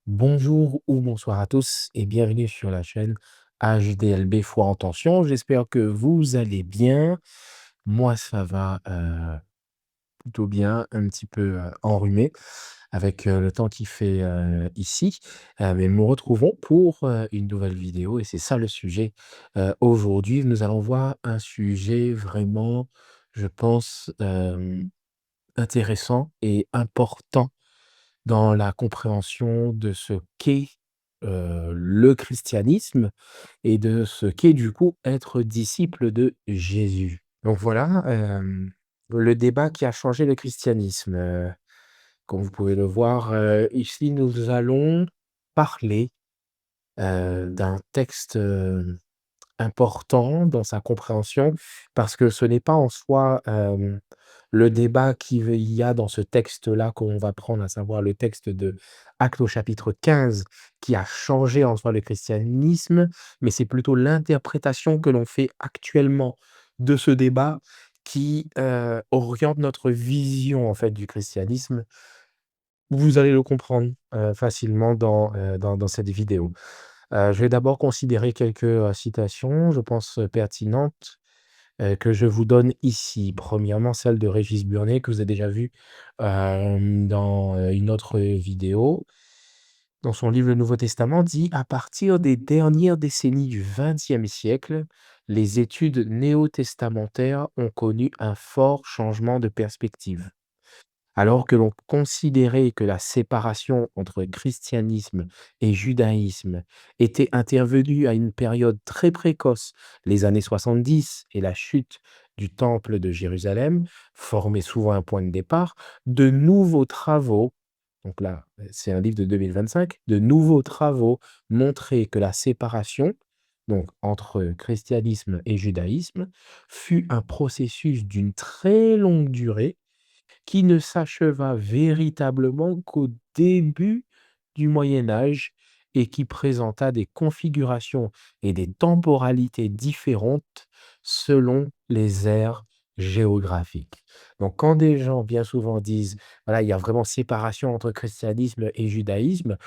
Bonjour ou bonsoir à tous et bienvenue sur la chaîne HDLB Foi en Tension. J'espère que vous allez bien. Moi, ça va plutôt bien, un petit peu enrhumé avec le temps qu'il fait ici. Mais nous nous retrouvons pour une nouvelle vidéo et c'est ça le sujet. Aujourd'hui, nous allons voir un sujet vraiment, je pense, intéressant et important dans la compréhension de ce qu'est, le christianisme et de ce qu'est du coup être disciple de Jésus. Donc voilà, le débat qui a changé le christianisme. Comme vous pouvez le voir, ici nous allons parler, d'un texte, important dans sa compréhension, parce que ce n'est pas en soi, le débat qu'il y a dans ce texte-là qu'on va prendre, à savoir le texte de Actes au chapitre 15 qui a changé en soi le christianisme, mais c'est plutôt l'interprétation que l'on fait actuellement de ce débat qui, oriente notre vision, en fait, du christianisme. Vous allez le comprendre, facilement dans cette vidéo. Je vais d'abord considérer quelques, citations, je pense, pertinentes, que je vous donne ici. Premièrement, celle de Régis Burnet que vous avez déjà vue, dans, une autre vidéo. Dans son livre Le Nouveau Testament dit: «À partir des dernières décennies du XXe siècle, les études néo-testamentaires ont connu un fort changement de perspective. Alors que l'on considérait que la séparation entre christianisme et judaïsme était intervenue à une période très précoce, les années 70 et la chute du temple de Jérusalem formaient souvent un point de départ, de nouveaux travaux, donc là, c'est un livre de 2025, de nouveaux travaux montraient que la séparation, donc entre christianisme et judaïsme, fut un processus d'une très longue durée qui ne s'acheva véritablement qu'au début du Moyen Âge et qui présenta des configurations et des temporalités différentes selon les aires géographiques. Donc quand des gens bien souvent disent: «Voilà, il y a vraiment séparation entre christianisme et judaïsme»,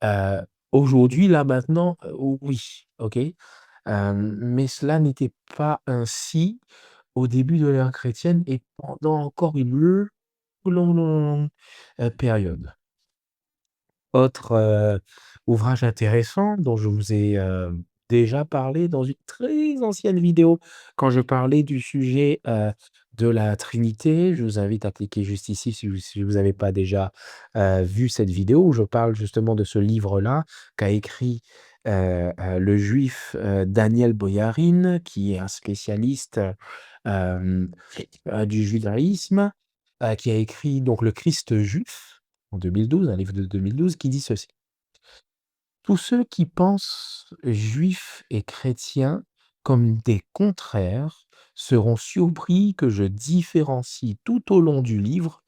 heu, aujourd'hui, là, maintenant, oui, OK? Mais cela n'était pas ainsi au début de l'ère chrétienne et pendant encore une longue, période. Autre, ouvrage intéressant dont je vous ai, déjà parlé dans une très ancienne vidéo quand je parlais du sujet, de la Trinité. Je vous invite à cliquer juste ici si vous avez pas déjà, vu cette vidéo où je parle justement de ce livre-là qu'a écrit, le juif, Daniel Boyarin, qui est un spécialiste, hem, du judaïsme, qui a écrit donc Le Christ juif en 2012, un livre de 2012 qui dit ceci: «Tous ceux qui pensent juifs et chrétiens comme des contraires seront surpris que je différencie tout au long du livre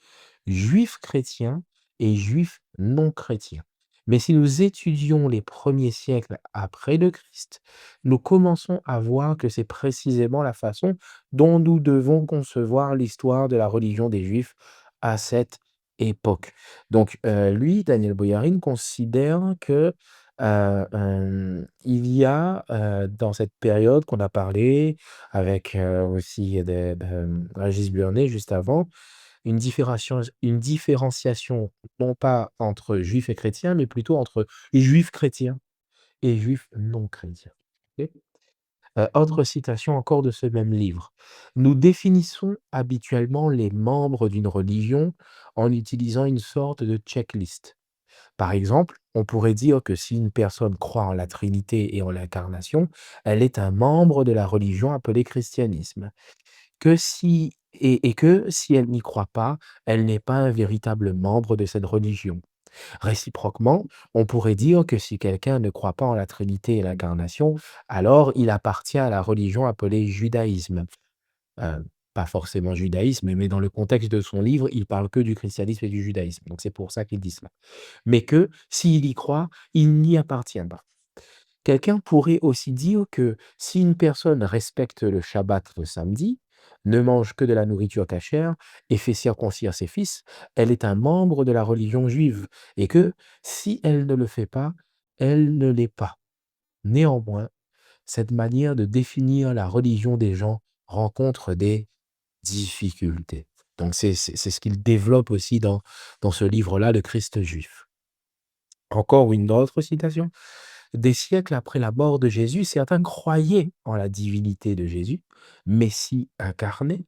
juifs chrétiens et juifs non chrétiens. Mais si nous étudions les premiers siècles après le Christ, nous commençons à voir que c'est précisément la façon dont nous devons concevoir l'histoire de la religion des Juifs à cette époque. Donc, lui, Daniel Boyarin, considère que, il y a, dans cette période qu'on a parlé avec, aussi Régis Burnet juste avant, une différenciation non pas entre juifs et chrétiens, mais plutôt entre juifs chrétiens et juifs non chrétiens. OK? Autre citation encore de ce même livre: «Nous définissons habituellement les membres d'une religion en utilisant une sorte de checklist. Par exemple, on pourrait dire que si une personne croit en la Trinité et en l'incarnation, elle est un membre de la religion appelée christianisme. Que si elle n'y croit pas, elle n'est pas un véritable membre de cette religion. Réciproquement, on pourrait dire que si quelqu'un ne croit pas en la Trinité et l'incarnation, alors il appartient à la religion appelée judaïsme. Pas forcément judaïsme, mais dans le contexte de son livre, il parle que du christianisme et du judaïsme. Donc c'est pour ça qu'il dit cela. Mais que s'il y croit, il n'y appartient pas. Quelqu'un pourrait aussi dire que si une personne respecte le Shabbat le samedi, ne mange que de la nourriture cachère et fait circoncire ses fils, elle est un membre de la religion juive et que si elle ne le fait pas, elle ne l'est pas. Néanmoins, cette manière de définir la religion des gens rencontre des difficultés. Donc c'est ce qu'il développe aussi dans ce livre-là, Le Christ juif. Encore une autre citation. Des siècles après la mort de Jésus, certains croyaient en la divinité de Jésus, Messie incarné,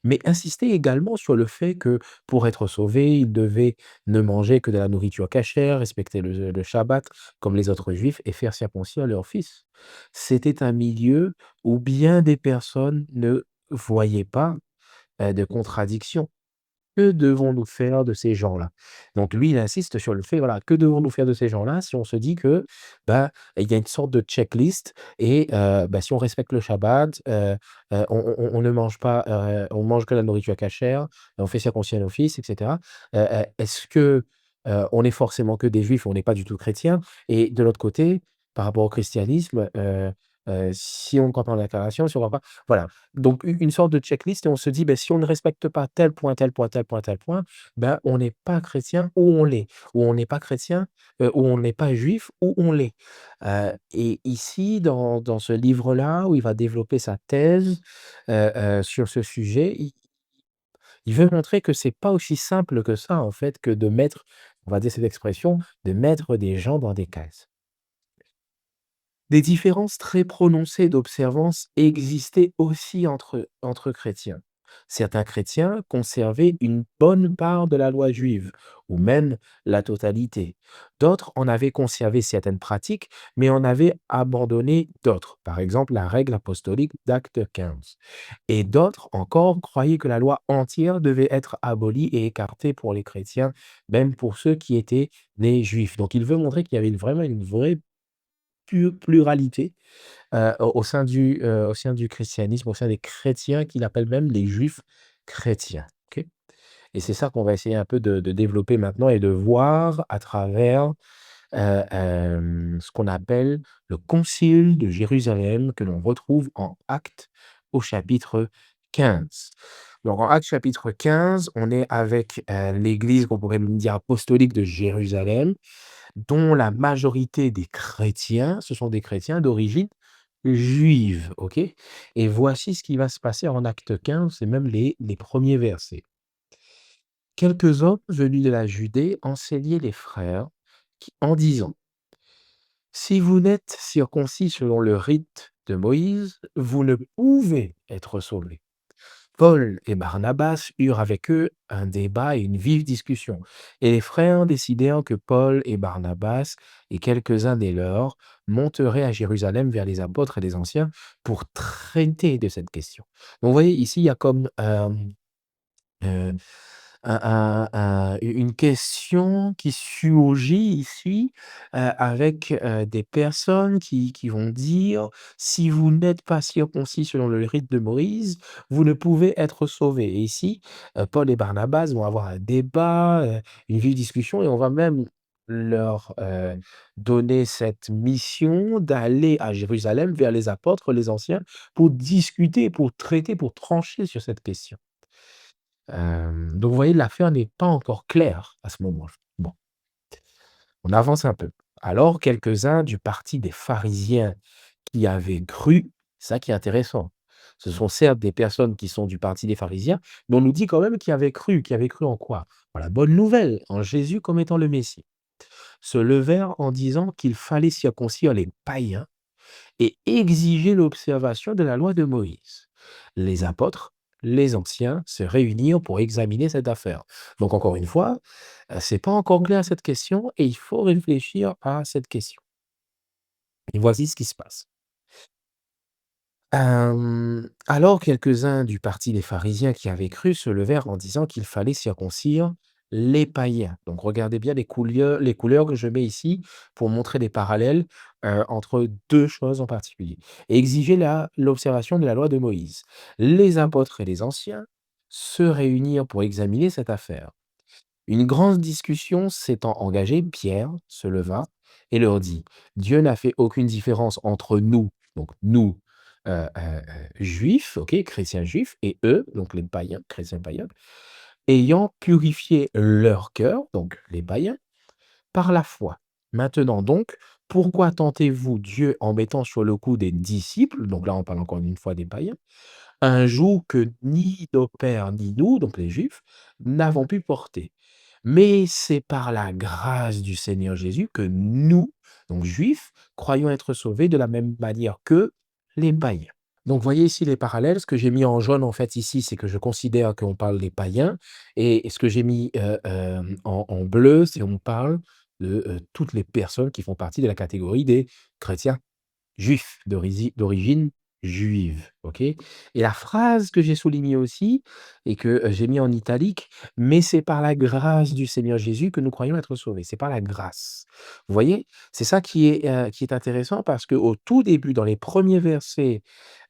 mais insistaient également sur le fait que pour être sauvés, ils devaient ne manger que de la nourriture cachère, respecter le Shabbat comme les autres juifs et faire circoncire leurs fils. C'était un milieu où bien des personnes ne voyaient pas de contradiction. Que devons-nous faire de ces gens-là? Donc lui, il insiste sur le fait, voilà, que devons-nous faire de ces gens-là si on se dit que, bah, il y a une sorte de checklist et bah, si on respecte le shabbat, on ne mange pas, on mange que la nourriture cachère, on fait circoncire nos fils et cetera. Est-ce que, on est forcément que des juifs, on n'est pas du tout chrétiens? Et de l'autre côté, par rapport au christianisme, si on ne croit pas en l'incarnation, si on ne croit pas voilà. Donc u une sorte de checklist et on se dit: ben si on ne respecte pas tel point, tel point, tel point, tel point, ben, on n'est pas chrétien ou on l'est. Ou on n'est pas chrétien, ou on n'est pas juif ou on l'est. Et ici, dans ce livre-là, où il va développer sa thèse, sur ce sujet, il veut montrer que c'est pas aussi simple que ça, en fait, que de mettre, on va dire cette expression, de mettre des gens dans des cases. Des différences très prononcées d'observance existaient aussi entre chrétiens. Certains chrétiens conservaient une bonne part de la loi juive, ou même la totalité. D'autres en avaient conservé certaines pratiques, mais en avaient abandonné d'autres, par exemple la règle apostolique d'Acte 15. Et d'autres encore croyaient que la loi entière devait être abolie et écartée pour les chrétiens, même pour ceux qui étaient des juifs. Donc il veut montrer qu'il y avait vraiment une vraie pluralité, au sein du christianisme, au sein des chrétiens qu'il appelle même les juifs chrétiens, OK? Et c'est ça qu'on va essayer un peu de développer maintenant et de voir à travers, ce qu'on appelle le concile de Jérusalem que l'on retrouve en Actes au chapitre 15. Donc en Actes chapitre 15, on est avec, l'église qu'on pourrait même dire apostolique de Jérusalem, dont la majorité des chrétiens, ce sont des chrétiens d'origine juive, OK? Et voici ce qui va se passer en Acte 15, c'est même les premiers versets. Quelques hommes venus de la Judée enseignaient les frères qui en disant: «Si vous n'êtes circoncis selon le rite de Moïse, vous ne pouvez être sauvés». Paul et Barnabas eurent avec eux un débat et une vive discussion, et les frères décidèrent que Paul et Barnabas et quelques-uns des leurs monteraient à Jérusalem vers les apôtres et les anciens pour traiter de cette question. Donc vous voyez, ici, il y a comme Heu, une question qui surgit ici, avec, des personnes qui vont dire: «Si vous n'êtes pas circoncis selon le rite de Moïse, vous ne pouvez être sauvés». Et ici, Paul et Barnabas vont avoir un débat, une vive discussion et on va même leur, donner cette mission d'aller à Jérusalem vers les apôtres, les anciens, pour discuter, pour traiter, pour trancher sur cette question. Donc vous voyez, l'affaire n'est pas encore claire à ce moment-là. Bon, on avance un peu. Alors quelques-uns du parti des pharisiens qui avaient cru, c'est ça qui est intéressant. Ce sont certes des personnes qui sont du parti des pharisiens, mais on nous dit quand même qu'ils avaient cru. Qu'ils avaient cru en quoi? En la bonne nouvelle, en Jésus comme étant le Messie. Se levèrent en disant qu'il fallait circoncire les païens et exiger l'observation de la loi de Moïse. Les apôtres, les anciens, se réunirent pour examiner cette affaire. Donc encore une fois, c'est pas encore clair cette question et il faut réfléchir à cette question. Et voici ce qui se passe. Alors quelques-uns du parti des pharisiens qui avaient cru se levèrent en disant qu'il fallait circoncire les païens. Donc regardez bien les couleurs que je mets ici pour montrer des parallèles, entre 2 choses en particulier. Et exiger la l'observation de la loi de Moïse. Les apôtres et les anciens se réunirent pour examiner cette affaire. Une grande discussion s'étant engagée, Pierre se leva et leur dit: «Dieu n'a fait aucune différence entre nous», donc nous, juifs, OK, chrétiens juifs et eux, donc les païens, chrétiens païens, ayant purifié leur cœur, donc les païens, par la foi. Maintenant donc, pourquoi tentez-vous Dieu en mettant sur le cou des disciples, donc là on parle encore une fois des païens, un joug que ni nos pères ni nous, donc les juifs, n'avons pu porter? Mais c'est par la grâce du Seigneur Jésus que nous, donc juifs, croyons être sauvés de la même manière que les païens. Donc, voyez ici les parallèles. Ce que j'ai mis en jaune, en fait, ici, c'est que je considère qu'on parle des païens et ce que j'ai mis, en bleu, c'est on parle de, toutes les personnes qui font partie de la catégorie des chrétiens juif, d'origine juive, OK? Et la phrase que j'ai soulignée aussi et que, j'ai mis en italique: «Mais c'est par la grâce du Seigneur Jésus que nous croyons être sauvés». C'est par la grâce. Vous voyez? C'est ça qui est intéressant parce qu'au tout début, dans les premiers versets,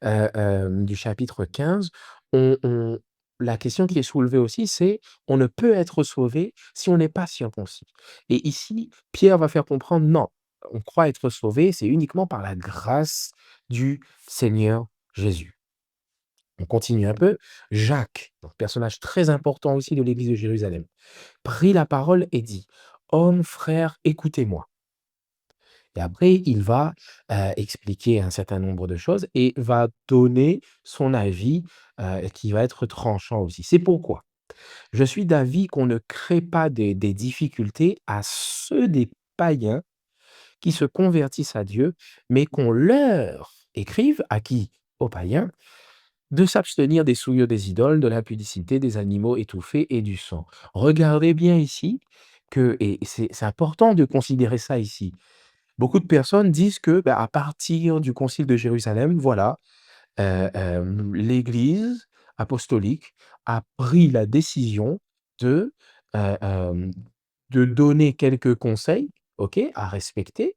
du chapitre 15, on la question qui est soulevée aussi, c'est: on ne peut être sauvé si on n'est pas circoncis. Et ici, Pierre va faire comprendre: non, on croit être sauvé, c'est uniquement par la grâce du Seigneur Jésus. On continue un peu. Jacques, donc personnage très important aussi de l'église de Jérusalem, prit la parole et dit: «Hommes, frères, écoutez-moi». Et après, il va, expliquer un certain nombre de choses et va donner son avis, qui va être tranchant aussi. C'est pourquoi je suis d'avis qu'on ne crée pas des difficultés à ceux des païens qui se convertissent à Dieu, mais qu'on leur écrive, à qui? Aux païens, de s'abstenir des souillures des idoles, de l'impudicité, des animaux étouffés et du sang. Regardez bien ici que, et c'est important de considérer ça ici. Beaucoup de personnes disent que, bah, à partir du concile de Jérusalem, voilà, l'Église apostolique a pris la décision de, heu, hem, de donner quelques conseils, OK, à respecter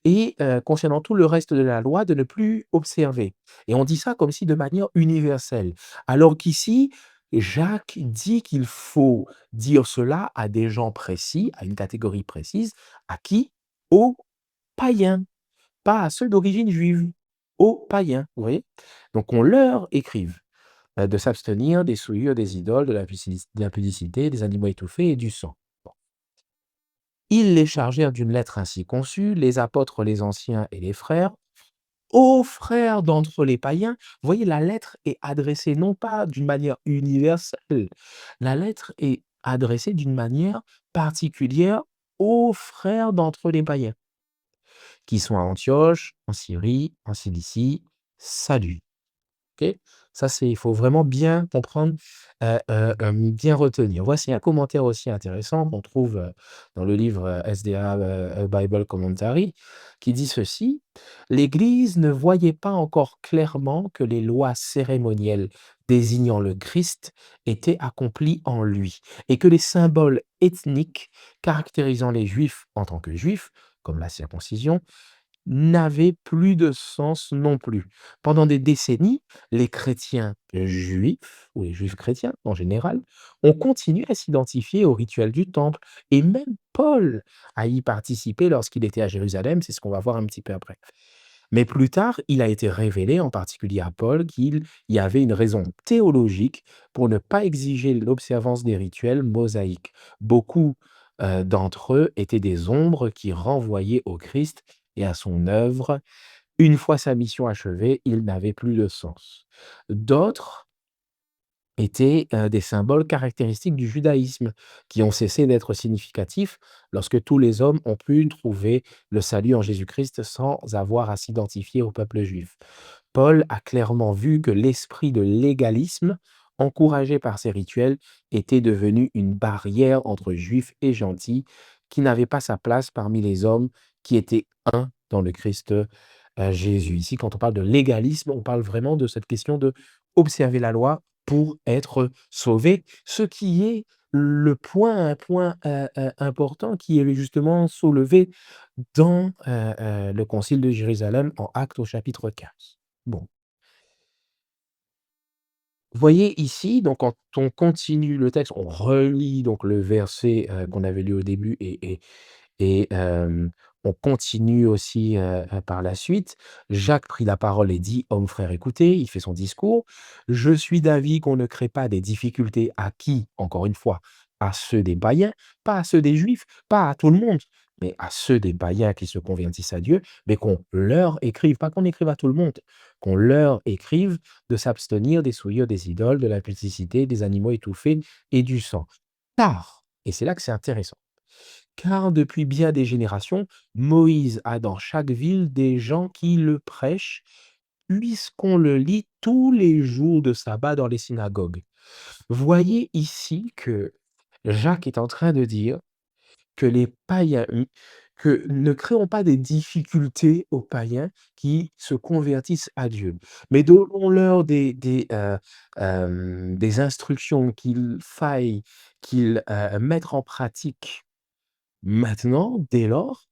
et concernant tout le reste de la loi, de ne plus observer. Et on dit ça comme si de manière universelle. Alors qu'ici, Jacques dit qu'il faut dire cela à des gens précis, à une catégorie précise, à qui? Aux païens, pas à ceux d'origine juive, aux païens, vous voyez? Donc on leur écrive, de s'abstenir des souillures des idoles, de l'impudicité, des animaux étouffés et du sang. Bon. Ils les chargèrent d'une lettre ainsi conçue, les apôtres, les anciens et les frères, aux frères d'entre les païens. Vous voyez, la lettre est adressée non pas d'une manière universelle, la lettre est adressée d'une manière particulière aux frères d'entre les païens, qui sont à Antioche, en Syrie, en Cilicie. Salut. OK? Ça, c'est il faut vraiment bien comprendre, bien retenir. Voici un commentaire aussi intéressant qu'on trouve, dans le livre, SDA, Bible Commentary, qui dit ceci: «L'Église ne voyait pas encore clairement que les lois cérémonielles désignant le Christ étaient accomplies en lui et que les symboles ethniques caractérisant les Juifs en tant que Juifs, comme la circoncision, n'avait plus de sens non plus. Pendant des décennies, les chrétiens juifs, ou les juifs chrétiens en général, ont continué à s'identifier au rituel du temple et même Paul a y participé lorsqu'il était à Jérusalem, c'est ce qu'on va voir un petit peu après. Mais plus tard, il a été révélé, en particulier à Paul, qu'il y avait une raison théologique pour ne pas exiger l'observance des rituels mosaïques. Beaucoup d'entre eux étaient des ombres qui renvoyaient au Christ et à son œuvre. Une fois sa mission achevée, il n'avait plus de sens. D'autres étaient, des symboles caractéristiques du judaïsme, qui ont cessé d'être significatifs lorsque tous les hommes ont pu trouver le salut en Jésus-Christ sans avoir à s'identifier au peuple juif. Paul a clairement vu que l'esprit de légalisme, encouragé par ces rituels, était devenu une barrière entre juifs et gentils, qui n'avait pas sa place parmi les hommes qui étaient un dans le Christ, Jésus. Ici, quand on parle de légalisme, on parle vraiment de cette question de observer la loi pour être sauvé, ce qui est un point, important qui est justement soulevé dans, le concile de Jérusalem en Actes au chapitre 15. Bon, voyez ici, donc quand on continue le texte, on relit donc le verset, qu'on avait lu au début et On continue aussi, par la suite. Jacques prit la parole et dit: «Hommes, frères, écoutez», il fait son discours: «Je suis d'avis qu'on ne crée pas des difficultés à qui?» Encore une fois, à ceux des païens, pas à ceux des juifs, pas à tout le monde, mais à ceux des païens qui se convertissent à Dieu, mais qu'on leur écrive, pas qu'on écrive à tout le monde, qu'on leur écrive de s'abstenir des souillures des idoles, de l'impudicité, des animaux étouffés et du sang. Car, et c'est là que c'est intéressant, car depuis bien des générations, Moïse a dans chaque ville des gens qui le prêchent, puisqu'on le lit tous les jours de sabbat dans les synagogues. Voyez ici que Jacques est en train de dire que les païens, que ne créons pas des difficultés aux païens qui se convertissent à Dieu, mais donnons-leur des instructions qu'il faille qu'ils, mettent en pratique maintenant, dès lors,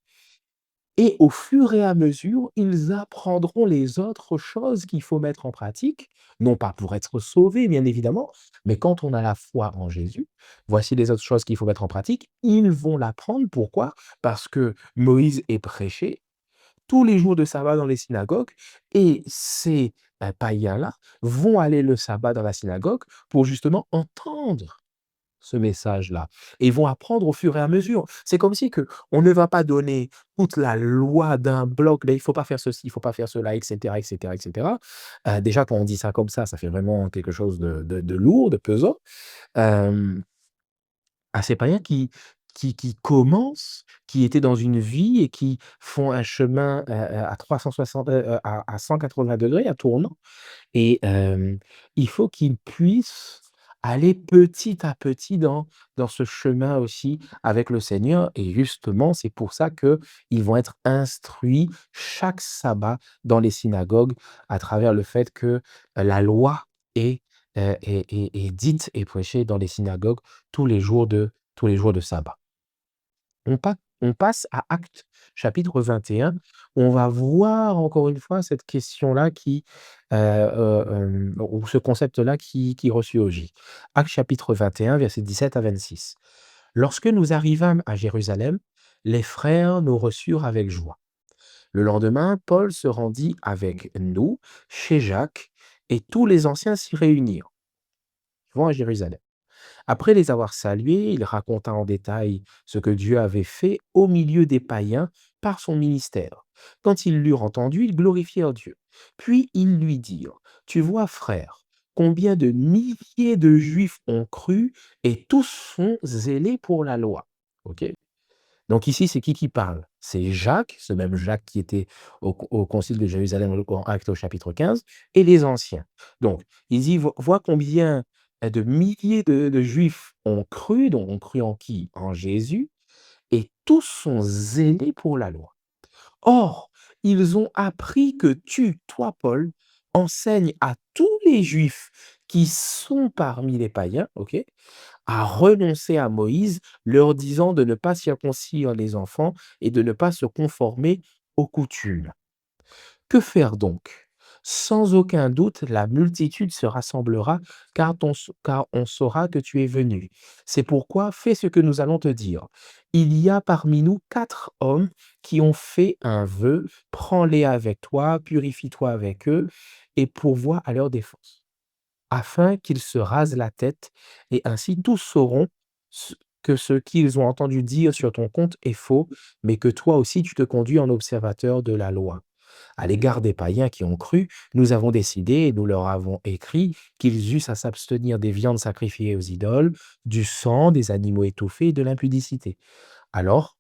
et au fur et à mesure, ils apprendront les autres choses qu'il faut mettre en pratique, non pas pour être sauvés, bien évidemment, mais quand on a la foi en Jésus, voici les autres choses qu'il faut mettre en pratique. Ils vont l'apprendre. Pourquoi? Parce que Moïse est prêché tous les jours de sabbat dans les synagogues et ces païens-là vont aller le sabbat dans la synagogue pour justement entendre ce message-là et vont apprendre au fur et à mesure. C'est comme si que on ne va pas donner toute la loi d'un bloc, mais il faut pas faire ceci, il faut pas faire cela, et cetera, et cetera, et cetera. Déjà quand on dit ça comme ça fait vraiment quelque chose de lourd, de pesant. Hem, à ces païens qui commencent, qui étaient dans une vie et qui font un chemin, à 360, à 180°, à tournant. Et il faut qu'ils puissent aller petit à petit dans ce chemin aussi avec le Seigneur et justement, c'est pour ça qu'ils vont être instruits chaque sabbat dans les synagogues à travers le fait que la loi est, est dite et prêchée dans les synagogues tous les jours de sabbat. On passe à Actes chapitre 21. On va voir encore une fois cette question-là ou ce concept-là qui ressurgit. Actes chapitre 21, versets 17 à 26. Lorsque nous arrivâmes à Jérusalem, les frères nous reçurent avec joie. Le lendemain, Paul se rendit avec nous chez Jacques et tous les anciens s'y réunirent. Ils vont à Jérusalem. Après les avoir salués, il raconta en détail ce que Dieu avait fait au milieu des païens par son ministère. Quand ils l'eurent entendu, ils glorifièrent Dieu. Puis ils lui dirent: Tu vois, frère, combien de milliers de Juifs ont cru et tous sont zélés pour la loi. Ok. Donc ici, c'est qui parle? C'est Jacques, ce même Jacques qui était au concile de Jérusalem en Actes au chapitre 15, et les anciens. Donc, il dit: Vois combien de milliers de Juifs ont cru, donc ont cru en qui? En Jésus, et tous sont zélés pour la loi. Or, ils ont appris que tu, toi, Paul, enseignes à tous les Juifs qui sont parmi les païens, ok, à renoncer à Moïse, leur disant de ne pas circoncire les enfants et de ne pas se conformer aux coutumes. Que faire donc? Sans aucun doute, la multitude se rassemblera, car on saura que tu es venu. C'est pourquoi fais ce que nous allons te dire. Il y a parmi nous 4 hommes qui ont fait un vœu, prends-les avec toi, purifie-toi avec eux, et pourvois à leur défense afin qu'ils se rasent la tête, et ainsi tous sauront que ce qu'ils ont entendu dire sur ton compte est faux, mais que toi aussi tu te conduis en observateur de la loi. À l'égard des païens qui ont cru, nous avons décidé et nous leur avons écrit qu'ils eussent à s'abstenir des viandes sacrifiées aux idoles, du sang, des animaux étouffés et de l'impudicité. Alors,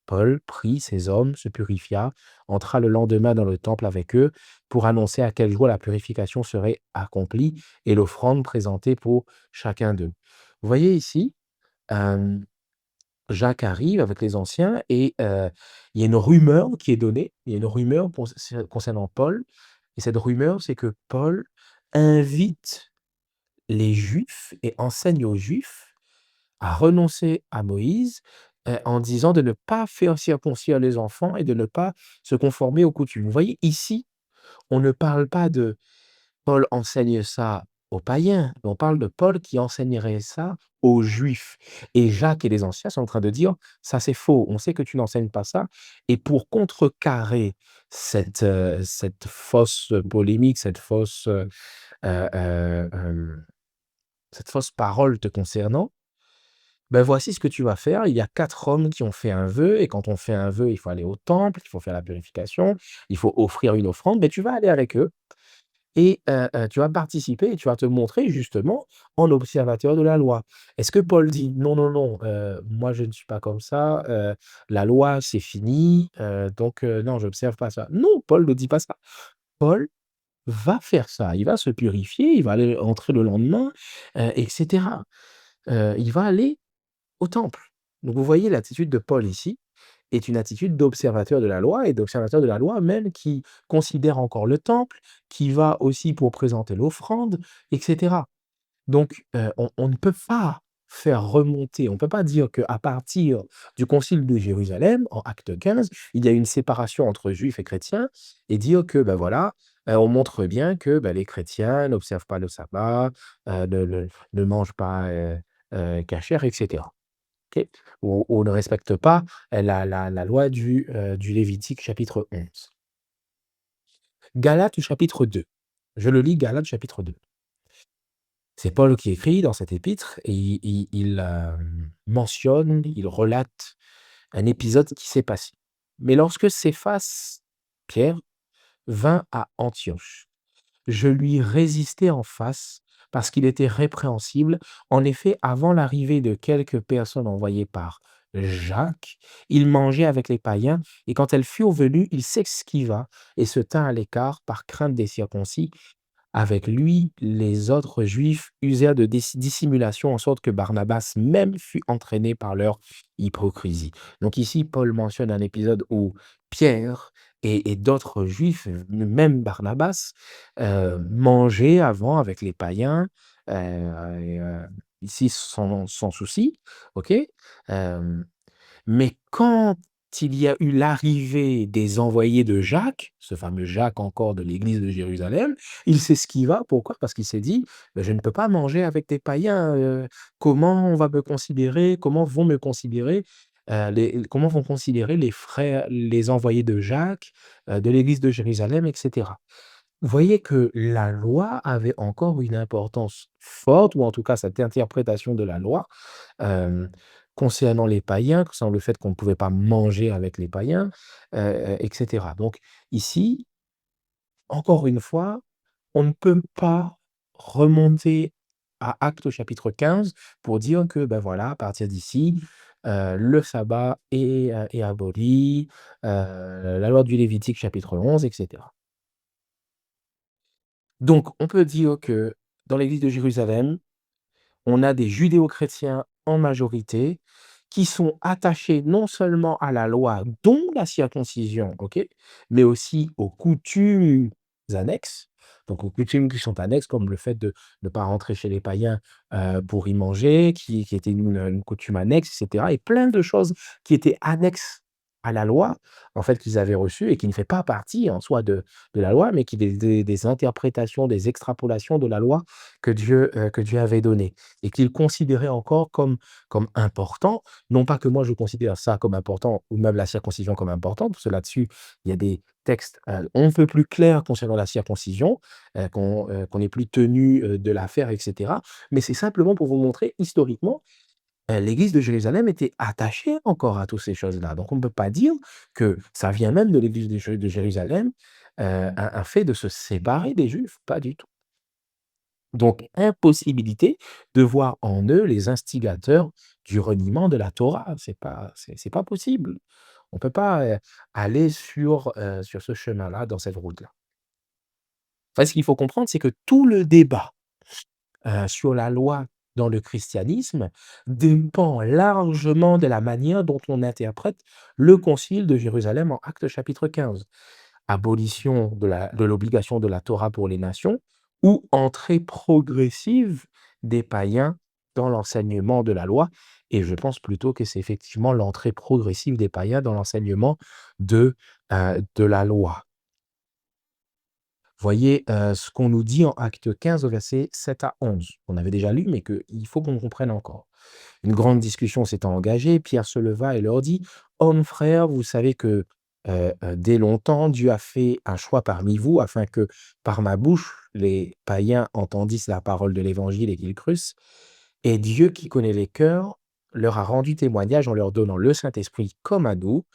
Paul prit ces hommes, se purifia, entra le lendemain dans le temple avec eux pour annoncer à quel jour la purification serait accomplie et l'offrande présentée pour chacun d'eux. Vous voyez ici, euh, Jacques arrive avec les anciens et il y a une rumeur qui est donnée. Il y a une rumeur concernant Paul. Et cette rumeur, c'est que Paul invite les Juifs et enseigne aux Juifs à renoncer à Moïse, en disant de ne pas faire circoncire les enfants et de ne pas se conformer aux coutumes. Vous voyez, ici, on ne parle pas de Paul enseigne ça aux païens, mais on parle de Paul qui enseignerait ça aux Juifs. Et Jacques et les anciens sont en train de dire: «Ça, c'est faux, on sait que tu n'enseignes pas ça» et pour contrecarrer cette fausse polémique, cette fausse parole te concernant, ben, voici ce que tu vas faire. Il y a 4 hommes qui ont fait un vœu et quand on fait un vœu, il faut aller au temple, il faut faire la purification, il faut offrir une offrande, mais tu vas aller avec eux et tu vas participer et tu vas te montrer justement en observateur de la loi. Est-ce que Paul dit: «Non, non, non, moi je ne suis pas comme ça, la loi c'est fini, donc non, j'observe pas ça». Non, Paul ne dit pas ça. Paul va faire ça, il va se purifier, il va aller entrer le lendemain, et cetera. Il va aller au temple. Donc vous voyez l'attitude de Paul ici est une attitude d'observateur de la loi et d'observateur de la loi même qui considère encore le temple, qui va aussi pour présenter l'offrande et cetera. Donc on ne peut pas faire remonter, on ne peut pas dire qu'à partir du concile de Jérusalem, en Acte 15, il y a une séparation entre juifs et chrétiens et dire que, ben voilà, on montre bien que, bah, les chrétiens n'observent pas le sabbat, ne mangent pas, cachère et cetera. OK? Ou ne respectent pas, la loi du Lévitique chapitre 11. Galates chapitre 2. Je le lis, Galates chapitre 2. C'est Paul qui écrit dans cet épître et il mentionne, il relate un épisode qui s'est passé. Mais lorsque Céphas, Pierre, vint à Antioche, je lui résistai en face parce qu'il était répréhensible. En effet, avant l'arrivée de quelques personnes envoyées par Jacques, il mangeait avec les païens et quand elles furent venues, il s'esquiva et se tint à l'écart par crainte des circoncis. Avec lui, les autres Juifs usèrent de dissimulation en sorte que Barnabas même fut entraîné par leur hypocrisie. Donc ici, Paul mentionne un épisode où Pierre et d'autres Juifs, même Barnabas, mangeaient avant avec les païens, et ici sans souci, OK? Hem mais quand il y a eu l'arrivée des envoyés de Jacques, ce fameux Jacques encore de l'église de Jérusalem, il s'esquiva. Pourquoi? Parce qu'il s'est dit: «Beh, je ne peux pas manger avec des païens, comment on va me considérer? Comment vont me considérer, comment vont considérer les frères les envoyés de Jacques, de l'église de Jérusalem?» et cetera. Vous voyez que la loi avait encore une importance forte ou en tout cas cette interprétation de la loi, hem, concernant les païens, concernant le fait qu'on ne pouvait pas manger avec les païens, et cetera. Donc ici, encore une fois, on ne peut pas remonter à Actes au chapitre 15 pour dire que, ben voilà, à partir d'ici, le sabbat est aboli, la loi du Lévitique chapitre 11 et cetera. Donc on peut dire que dans l'église de Jérusalem, on a des judéo-chrétiens en majorité qui sont attachés non seulement à la loi, dont la circoncision, OK, mais aussi aux coutumes annexes. Donc aux coutumes qui sont annexes, comme le fait de ne pas rentrer chez les païens, pour y manger, qui était une coutume annexe et cetera et plein de choses qui étaient annexes à la loi, en fait, qu'ils avaient reçues et qui ne fait pas partie en soi de la loi, mais qui des interprétations, des extrapolations de la loi que Dieu avait donnée et qu'il considérait encore comme important. Non pas que moi je considère ça comme important ou même la circoncision comme importante, parce que là-dessus, il y a des textes, on ne peut plus clairs concernant la circoncision, qu'on n'est plus tenu, de la faire et cetera. Mais c'est simplement pour vous montrer historiquement, l'église de Jérusalem était attachée encore à toutes ces choses-là. Donc on ne peut pas dire que ça vient même de l'église de Jérusalem, un fait de se séparer des Juifs, pas du tout. Donc, impossibilité de voir en eux les instigateurs du reniement de la Torah. C'est pas possible. On peut pas, aller sur ce chemin-là, dans cette route-là. Enfin, ce qu'il faut comprendre, c'est que tout le débat, sur la loi dans le christianisme dépend largement de la manière dont on interprète le concile de Jérusalem en Actes chapitre 15. Abolition de l'obligation de la Torah pour les nations ou entrée progressive des païens dans l'enseignement de la loi et je pense plutôt que c'est effectivement l'entrée progressive des païens dans l'enseignement de la loi. Voyez, ce qu'on nous dit en Actes 15 au verset 7 à 11. On avait déjà lu, mais qu'il faut qu'on comprenne encore. Une grande discussion s'étant engagée, Pierre se leva et leur dit: «Hommes, frères, vous savez que, dès longtemps, Dieu a fait un choix parmi vous afin que, par ma bouche, les païens entendissent la parole de l'Évangile et qu'ils crussent. Et Dieu, qui connaît les cœurs, leur a rendu témoignage en leur donnant le Saint-Esprit comme à nous.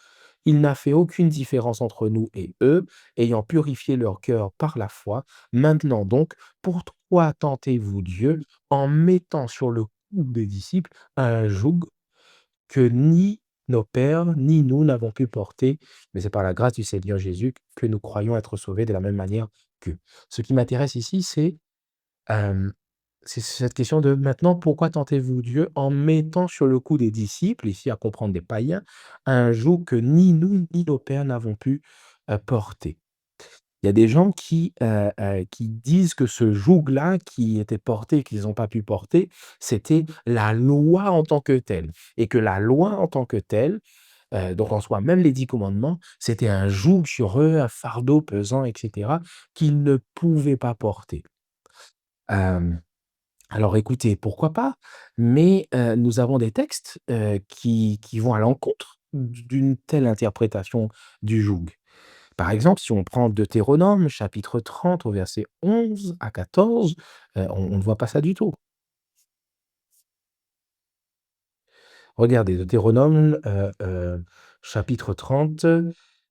Il n'a fait aucune différence entre nous et eux, ayant purifié leur cœur par la foi. Maintenant donc, pourquoi tentez-vous Dieu en mettant sur le cou des disciples un joug que ni nos pères, ni nous n'avons pu porter, mais c'est par la grâce du Seigneur Jésus que nous croyons être sauvés de la même manière qu'eux». Ce qui m'intéresse ici, hem, c'est cette question de maintenant, pourquoi tentez-vous Dieu en mettant sur le cou des disciples, ici à comprendre des païens, un joug que ni nous, ni nos pères n'avons pu, porter? Il y a des gens qui disent que ce joug-là qui était porté, qu'ils n'ont pas pu porter, c'était la loi en tant que telle et que la loi en tant que telle, donc en soi, même les 10 commandements, c'était un joug sur eux, un fardeau pesant et cetera, qu'ils ne pouvaient pas porter. Hem Alors écoutez, pourquoi pas? Mais, nous avons des textes, qui vont à l'encontre d'une telle interprétation du joug. Par exemple, si on prend Deutéronome, chapitre 30 au verset 11 à 14, on ne voit pas ça du tout. Regardez, Deutéronome, chapitre 30,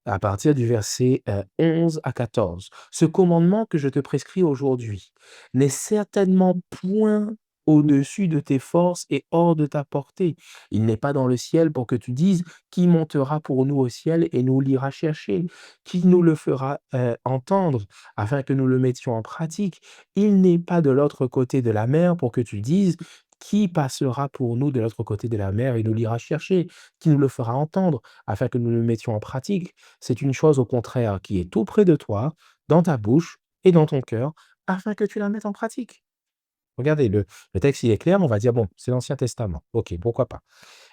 à partir du verset, 11 à 14. «Ce commandement que je te prescris aujourd'hui n'est certainement point au-dessus de tes forces et hors de ta portée. Il n'est pas dans le ciel pour que tu dises: "Qui montera pour nous au ciel et nous l'ira chercher? Qui nous le fera, entendre afin que nous le mettions en pratique? Il n'est pas de l'autre côté de la mer pour que tu dises: qui passera pour nous de l'autre côté de la mer et nous l'ira chercher? Qui nous le fera entendre, afin que nous le mettions en pratique? C'est une chose au contraire qui est tout près de toi, dans ta bouche et dans ton cœur, afin que tu la mettes en pratique». Regardez, le texte, il est clair, on va dire: «Bon, c'est l'Ancien Testament». OK, pourquoi pas.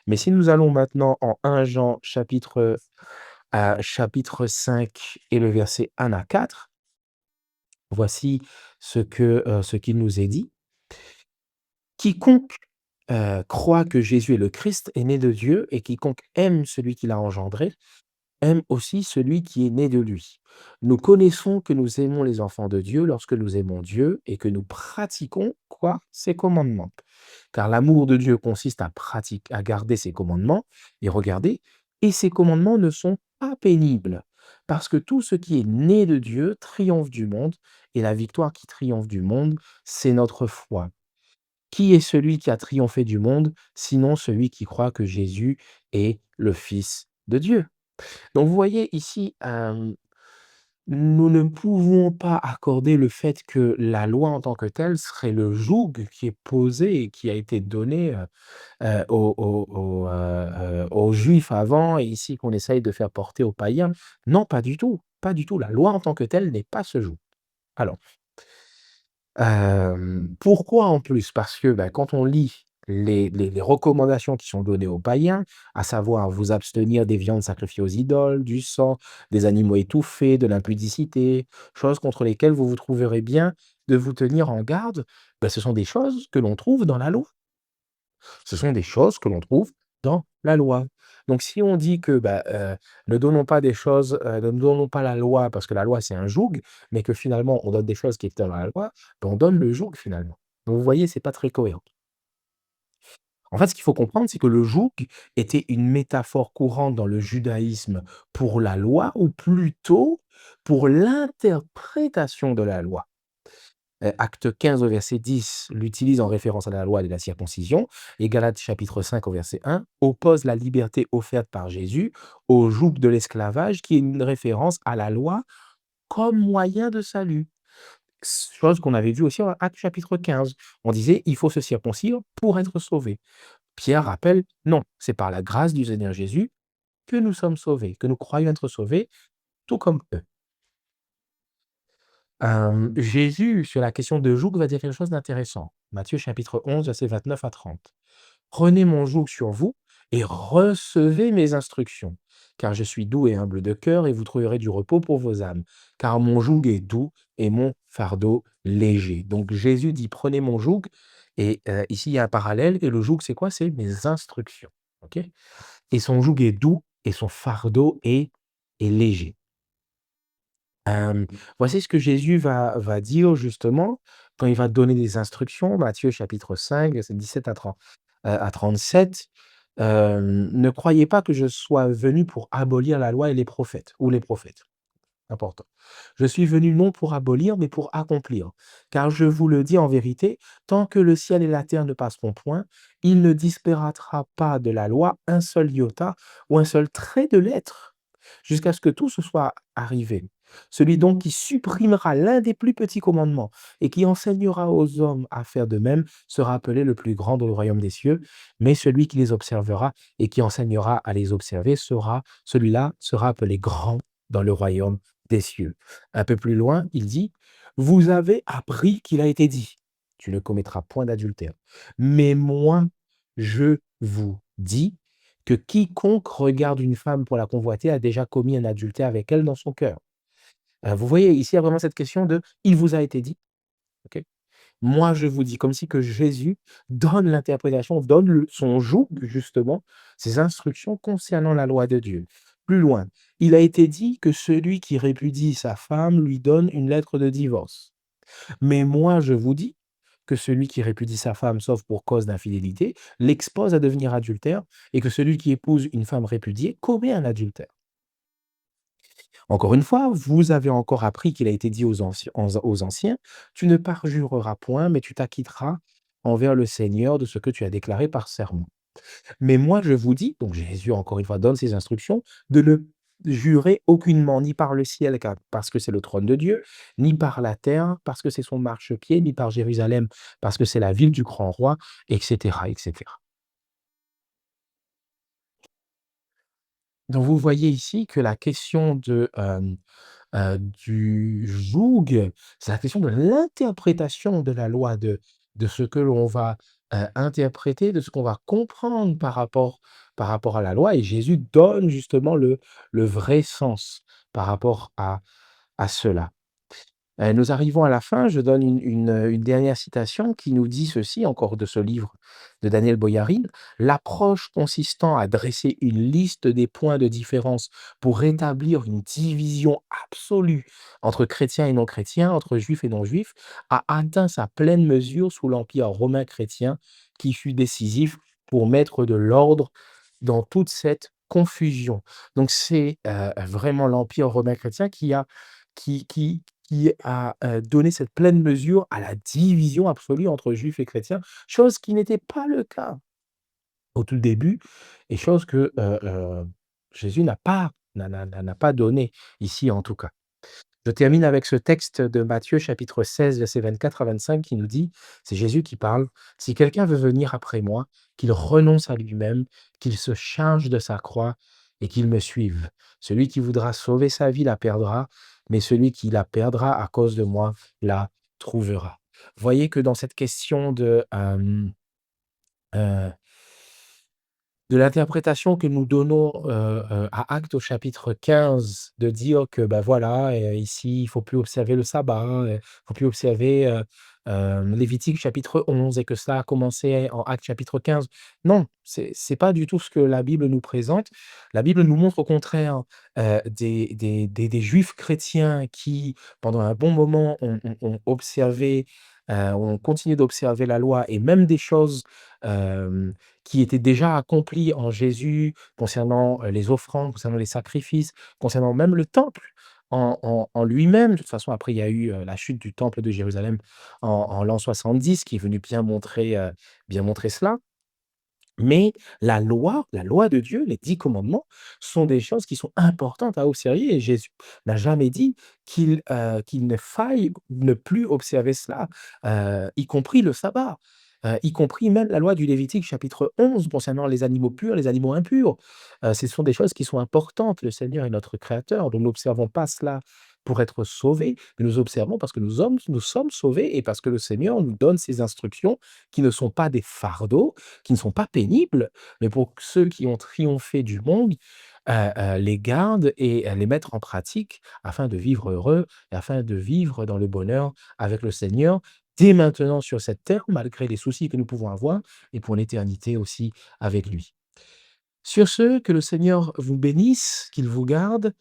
Mais si nous allons maintenant en 1 Jean chapitre 5 et le verset 1 à 4, voici ce qu'il nous est dit: «Quiconque croit que Jésus est le Christ est né de Dieu, et quiconque aime celui qui l'a engendré, aime aussi celui qui est né de lui. Nous connaissons que nous aimons les enfants de Dieu lorsque nous aimons Dieu et que nous pratiquons quoi? Ses commandements. Car l'amour de Dieu consiste à garder ses commandements, et regardez, et ses commandements ne sont pas pénibles, parce que tout ce qui est né de Dieu triomphe du monde, et la victoire qui triomphe du monde, c'est notre foi. Qui est celui qui a triomphé du monde, sinon celui qui croit que Jésus est le Fils de Dieu? Donc vous voyez ici, nous ne pouvons pas accorder le fait que la loi en tant que telle serait le joug qui est posé et qui a été donné, aux Juifs avant, et ici qu'on essaye de faire porter aux païens. Non, pas du tout, pas du tout. La loi en tant que telle n'est pas ce joug. Alors, pourquoi en plus? Parce que, bah, quand on lit les recommandations qui sont données aux païens, à savoir vous abstenir des viandes sacrifiées aux idoles, du sang, des animaux étouffés, de l'impudicité, choses contre lesquelles vous vous trouverez bien de vous tenir en garde, bah, ce sont des choses que l'on trouve dans la loi. Ce sont des choses que l'on trouve dans la loi. Donc si on dit que, bah, ne donnons pas des choses, ne donnons pas la loi parce que la loi c'est un joug, mais que finalement on donne des choses qui étaient dans la loi, bah, on donne le joug finalement. Donc vous voyez, c'est pas très cohérent. En fait, ce qu'il faut comprendre, c'est que le joug était une métaphore courante dans le judaïsme pour la loi, ou plutôt pour l'interprétation de la loi. Acte 15 au verset 10 l'utilise en référence à la loi de la circoncision, et Galates chapitre 5 au verset 1 oppose la liberté offerte par Jésus au joug de l'esclavage, qui est une référence à la loi comme moyen de salut. Chose qu'on avait vue aussi en Acte chapitre 15. On disait: «Il faut se circoncire pour être sauvé». Pierre rappelle: «Non, c'est par la grâce du Seigneur Jésus que nous sommes sauvés, que nous croyons être sauvés, tout comme eux». Jésus, sur la question de joug, va dire quelque chose d'intéressant. Matthieu chapitre 11, versets 29 à 30. «Prenez mon joug sur vous et recevez mes instructions, car je suis doux et humble de cœur et vous trouverez du repos pour vos âmes. Car mon joug est doux et mon fardeau léger. Donc Jésus dit: «Prenez mon joug» et ici il y a un parallèle et le joug c'est quoi? C'est mes instructions, OK? Et son joug est doux et son fardeau est léger. Hem, Voici ce que Jésus va dire justement quand il va donner des instructions, Matthieu chapitre 5, versets 17 à 37. «Ne croyez pas que je sois venu pour abolir la loi et les prophètes» ou les prophètes. Important. Je suis venu non pour abolir, mais pour accomplir. Car je vous le dis en vérité, tant que le ciel et la terre ne passeront point, il ne disparaîtra pas de la loi un seul iota ou un seul trait de lettre, jusqu'à ce que tout se soit arrivé. Celui donc qui supprimera l'un des plus petits commandements et qui enseignera aux hommes à faire de même sera appelé le plus grand dans le royaume des cieux, mais celui qui les observera et qui enseignera à les observer celui-là sera appelé grand dans le royaume des cieux. Un peu plus loin, il dit: «Vous avez appris qu'il a été dit: "Tu ne commettras point d'adultère"». Mais moi, je vous dis que quiconque regarde une femme pour la convoiter a déjà commis un adultère avec elle dans son cœur». Vous voyez, ici, il y a vraiment cette question de: «Il vous a été dit», OK? Moi, je vous dis, comme si que Jésus donne l'interprétation, donne son joug, justement, ses instructions concernant la loi de Dieu. Plus loin, il a été dit que celui qui répudie sa femme lui donne une lettre de divorce. Mais moi, je vous dis que celui qui répudie sa femme, sauf pour cause d'infidélité, l'expose à devenir adultère, et que celui qui épouse une femme répudiée commet un adultère. Encore une fois, vous avez encore appris qu'il a été dit aux anciens: «Tu ne parjureras point, mais tu t'acquitteras envers le Seigneur de ce que tu as déclaré par serment». Mais moi je vous dis, donc Jésus encore une fois donne ses instructions, de ne jurer aucunement, ni par le ciel car parce que c'est le trône de Dieu, ni par la terre parce que c'est son marchepied, ni par Jérusalem parce que c'est la ville du grand roi, et cetera, et cetera. Donc vous voyez ici que la question du joug, c'est la question de l'interprétation de la loi, de ce que l'on va, interpréter, de ce qu'on va comprendre par rapport à la loi, et Jésus donne justement le vrai sens par rapport à cela. Nous arrivons à la fin, je donne une dernière citation qui nous dit ceci, encore de ce livre de Daniel Boyarin: «L'approche consistant à dresser une liste des points de différence pour rétablir une division absolue entre chrétiens et non-chrétiens, entre juifs et non-juifs, a atteint sa pleine mesure sous l'Empire romain chrétien, qui fut décisif pour mettre de l'ordre dans toute cette confusion». Donc c'est, vraiment l'Empire romain chrétien qui a donné cette pleine mesure à la division absolue entre juifs et chrétiens, chose qui n'était pas le cas au tout début, et chose que, Jésus n'a pas donné ici, en tout cas. Je termine avec ce texte de Matthieu chapitre 16, versets 24 à 25, qui nous dit, c'est Jésus qui parle: «Si quelqu'un veut venir après moi, qu'il renonce à lui-même, qu'il se charge de sa croix et qu'il me suive. Celui qui voudra sauver sa vie la perdra, mais celui qui la perdra à cause de moi la trouvera». Voyez que dans cette question heu de l'interprétation que nous donnons, à Actes au chapitre 15, de dire que, bah, voilà, ici, il faut plus observer le sabbat, faut plus observer, Lévitique chapitre 11, et que ça a commencé en Actes chapitre 15. Non, c'est pas du tout ce que la Bible nous présente. La Bible nous montre au contraire, des juifs chrétiens qui, pendant un bon moment, ont observé, ont continué d'observer la loi, et même des choses, qui était déjà accompli en Jésus concernant, les offrandes, concernant les sacrifices, concernant même le temple en lui-même. De toute façon, après, il y a eu, la chute du temple de Jérusalem en l'an 70, qui est venu bien montrer cela. Mais la loi de Dieu, les 10 commandements, sont des choses qui sont importantes à observer, et Jésus n'a jamais dit qu'il ne faille ne plus observer cela, y compris le sabbat, y compris même la loi du Lévitique chapitre 11 concernant les animaux purs, les animaux impurs. Ce sont des choses qui sont importantes. Le Seigneur est notre créateur, donc n'observons pas cela pour être sauvés, mais nous observons parce que nous sommes sauvés, et parce que le Seigneur nous donne ces instructions qui ne sont pas des fardeaux, qui ne sont pas pénibles, mais pour ceux qui ont triomphé du monde, les garde et les mettre en pratique afin de vivre heureux et afin de vivre dans le bonheur avec le Seigneur, dès maintenant sur cette terre, malgré les soucis que nous pouvons avoir et pour l'éternité aussi avec lui. Sur ce, que le Seigneur vous bénisse, qu'il vous garde.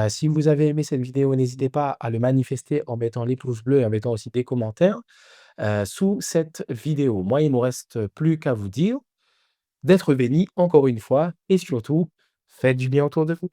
Si vous avez aimé cette vidéo, n'hésitez pas à le manifester en mettant les pouces bleus et en mettant aussi des commentaires, sous cette vidéo. Moi, il ne me reste plus qu'à vous dire d'être bénis encore une fois et surtout, faites du bien autour de vous.